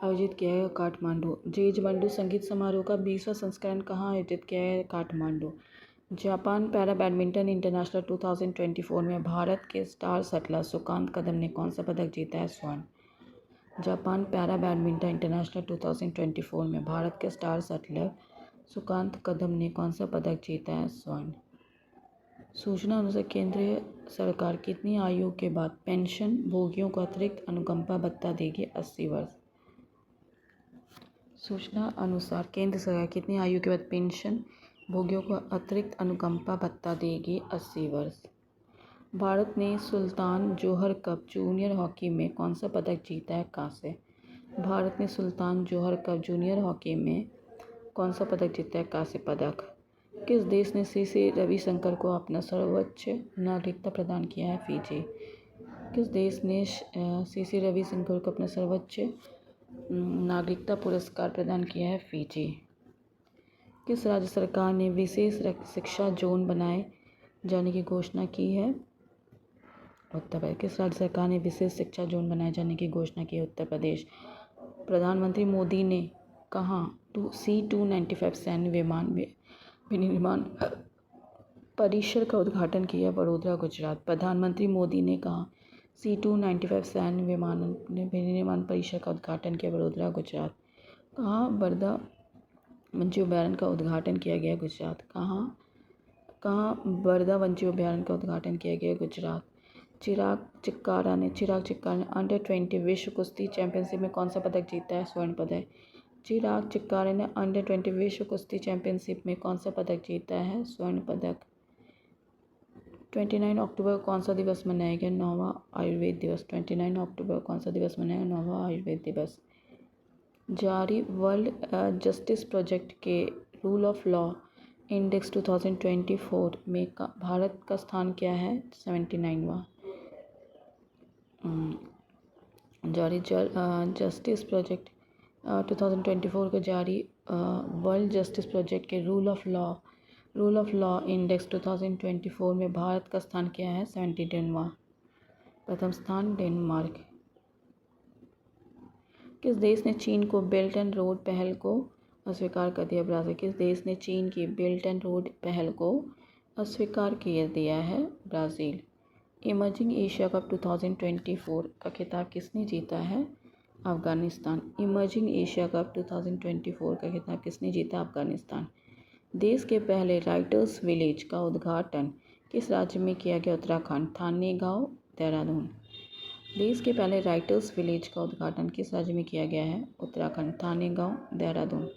आयोजित किया गया? काठमांडू। जेजमांडू संगीत समारोह का 20वां संस्करण कहाँ आयोजित किया गया? Kathmandu. Japan para badminton international 2024 में भारत के स्टार शटलर सुकांत कदम ने कौन सा पदक जीता है? स्वर्ण। जापान पैरा बैडमिंटन इंटरनेशनल 2024 में भारत के स्टार शटलर सुकांत कदम ने कौन सा पदक जीता है? स्वर्ण। सूचना अनुसार केंद्रीय सरकार कितनी आयु के बाद पेंशन भोगियों को अतिरिक्त अनुकंपा भत्ता देगी? 80 वर्ष। सूचना अनुसार केंद्र सरकार कितनी आयु के बाद पेंशन भोगियों को अतिरिक्त अनुकंपा भत्ता देगी? 80 वर्ष। भारत ने सुल्तान जोहर कप जूनियर हॉकी में कौन सा पदक जीता है? कांस्य। भारत ने सुल्तान जोहर कप जूनियर हॉकी में कौन सा पदक जीता है? कांस्य पदक। किस देश ने सीसी रविशंकर को अपना सर्वोच्च नागरिकता प्रदान किया है? फिजी। किस देश ने सीसी रविशंकर को अपना सर्वोच्च नागरिकता पुरस्कार प्रदान किया है? फिजी। किस राज्य सरकार ने विशेष शिक्षा जोन बनाए जाने की घोषणा की है? उत्तर प्रदेश। किस राज्य सरकार ने विशेष शिक्षा जोन बनाए जाने की घोषणा की है? उत्तर प्रदेश। प्रधानमंत्री मोदी ने कहाँ C-295 सैन्य विमान विनिर्माण परिसर का उद्घाटन किया? वडोदरा, गुजरात। प्रधानमंत्री मोदी ने कहा C-295 सैन्य विमान विनिर्माण परिसर का उद्घाटन किया? वडोदरा, गुजरात। कहाँ बर्दा वन्यजीव अभयारण्य का उद्घाटन किया गया? गुजरात। कहाँ बर्दा वन्यजीव अभयारण्य का उद्घाटन किया गया? गुजरात। चिराग चिक्कारा ने अंडर-20 विश्व कुश्ती चैंपियनशिप में कौन सा पदक जीता है? स्वर्ण पदक। चिराग चिक्कारा ने अंडर-20 विश्व कुश्ती चैंपियनशिप में कौन सा पदक जीता है? स्वर्ण पदक। 29 अक्टूबर को कौन सा दिवस मनाया गया? 9वां आयुर्वेद दिवस। 29 अक्टूबर को कौन सा दिवस मनाया गया? 9वां आयुर्वेद दिवस। जारी वर्ल्ड जस्टिस प्रोजेक्ट के रूल ऑफ लॉ इंडेक्स 2024 में भारत का स्थान क्या है? 79वां। जारी जस्टिस प्रोजेक्ट 2024 को जारी वर्ल्ड जस्टिस प्रोजेक्ट के रूल ऑफ लॉ इंडेक्स 2024 में भारत का स्थान क्या है? 72वां। प्रथम स्थान डेनमार्क। किस देश ने चीन को बेल्ट एंड रोड पहल को अस्वीकार कर दिया? ब्राज़ील। किस देश ने चीन की बेल्ट एंड रोड पहल को अस्वीकार कर दिया है? ब्राज़ील। इमर्जिंग एशिया कप 2024 का खिताब किसने जीता है? अफगानिस्तान। इमर्जिंग एशिया कप 2024 का खिताब किसने जीता? अफगानिस्तान। देश के पहले राइटर्स विलेज का उद्घाटन किस राज्य में किया गया? उत्तराखंड। थाने गाँव, देहरादून। देश के पहले राइटर्स विलेज का उद्घाटन किस राज्य में किया गया है? उत्तराखंड। थाने गाँव, देहरादून।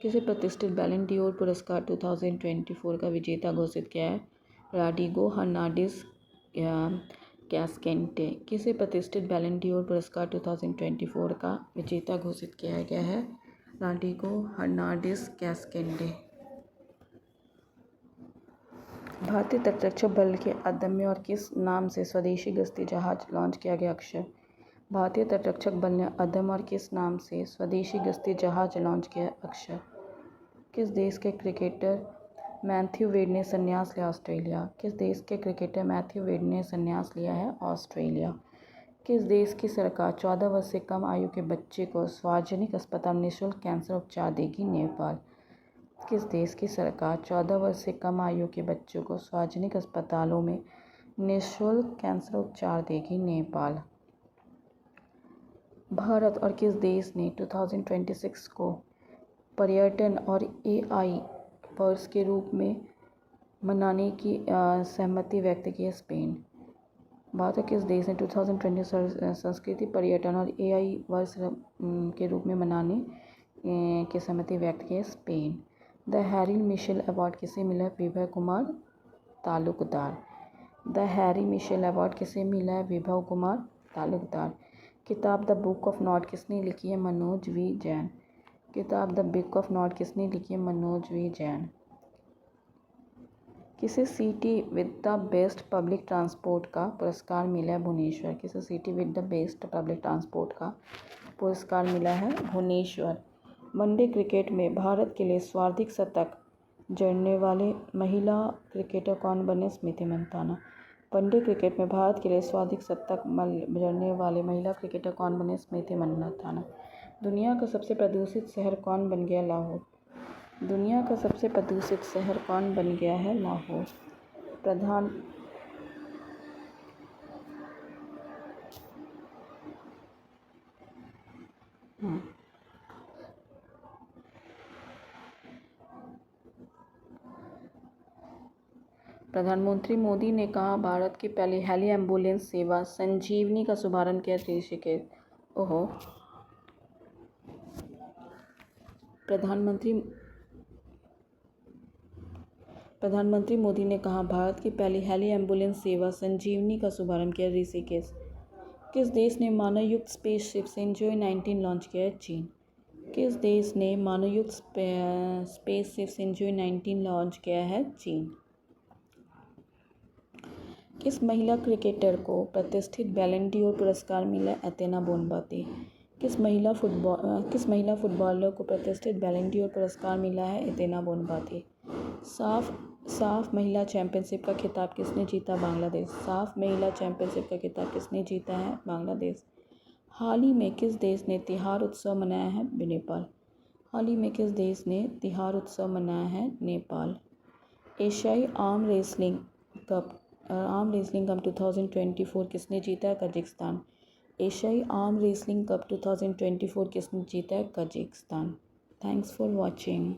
किसे प्रतिष्ठित बैलन डी'ओर पुरस्कार 2024 का विजेता घोषित किया है? राड्रिगो हर्नांडेज कैस्केंटे। किसे प्रतिष्ठित बैलन डी'ओर पुरस्कार 2024 का विजेता घोषित किया गया है? राड्रिगो हर्नांडेज कैस्केंटे। भारतीय तटरक्षक बल के अदम्य और किस नाम से स्वदेशी गश्ती जहाज लॉन्च किया गया? अक्षर। भारतीय तटरक्षक बल ने अदम्य और किस नाम से स्वदेशी गश्ती जहाज लॉन्च किया? अक्षर। किस देश के क्रिकेटर मैथ्यू वेड ने संन्यास लिया? ऑस्ट्रेलिया। किस देश के क्रिकेटर मैथ्यू वेड ने संन्यास लिया है? ऑस्ट्रेलिया। किस देश की सरकार 14 वर्ष से कम आयु के बच्चे को सार्वजनिक अस्पताल में निःशुल्क कैंसर उपचार देगी? नेपाल। किस देश की सरकार 14 वर्ष से कम आयु के बच्चों को सार्वजनिक अस्पतालों में निःशुल्क कैंसर उपचार देगी? नेपाल। भारत और किस देश ने 2026 को पर्यटन और AI पर्स के रूप में मनाने की सहमति व्यक्त की है स्पेन। भारत और किस देश ने 2020 संस्कृति पर्यटन और AI वर्ष के रूप में मनाने की सहमति व्यक्त की है Spain. The Harry Mitchell award किसे मिला है? Vibhav Kumar Talukdar. The Harry Mitchell award किसे मिला है? विभव कुमार तालुकदार। किताब द बुक ऑफ नॉट किसने लिखी है? मनोज वी जैन। किताब द बुक ऑफ नॉट किसने लिखी है? मनोज वी जैन। किसे city with the best public transport का पुरस्कार मिला है? भुवनेश्वर। किसे city with the best public transport का पुरस्कार मिला है? भुवनेश्वर। वनडे क्रिकेट में भारत के लिए सर्वाधिक शतक जड़ने वाले महिला क्रिकेटर कौन बने? स्मृति मंदाना। वनडे क्रिकेट में भारत के लिए सर्वाधिक शतक जड़ने वाले महिला क्रिकेटर कौन बने? स्मृति मंदाना। दुनिया का सबसे प्रदूषित शहर कौन बन गया? लाहौर। दुनिया का सबसे प्रदूषित शहर कौन बन गया है? लाहौर। प्रधानमंत्री मोदी ने कहा भारत की पहली हेली एम्बुलेंस सेवा संजीवनी का शुभारंभ किया ऋषिकेश। ओहो। प्रधानमंत्री मोदी ने कहा भारत की पहली हेली एम्बुलेंस सेवा संजीवनी का शुभारंभ किया ऋषिकेश। किस देश ने मानवयुक्त स्पेसशिप सेंचुरी 19 लॉन्च किया है? चीन। किस देश ने मानवयुक्त स्पेसशिप सेंचुरी 19 लॉन्च किया है? चीन। किस महिला क्रिकेटर को प्रतिष्ठित बैलन डी ओर पुरस्कार मिला? एथेना बोनपाती। किस महिला फुटबॉलर को प्रतिष्ठित बैलन डी ओर पुरस्कार मिला है? एथेना बोनपाती। साफ महिला चैंपियनशिप का खिताब किसने जीता? बांग्लादेश। साफ महिला चैंपियनशिप का खिताब किसने जीता है? बांग्लादेश। हाल ही में किस देश ने तिहार उत्सव मनाया है? नेपाल। हाल ही में किस देश ने तिहार उत्सव मनाया है? नेपाल। एशियाई आर्म रेसलिंग कप 2024 किसने जीता है? कजाकिस्तान। एशियाई आर्म रेसलिंग कप 2024 किसने जीता है? कजाकिस्तान। Thanks for watching.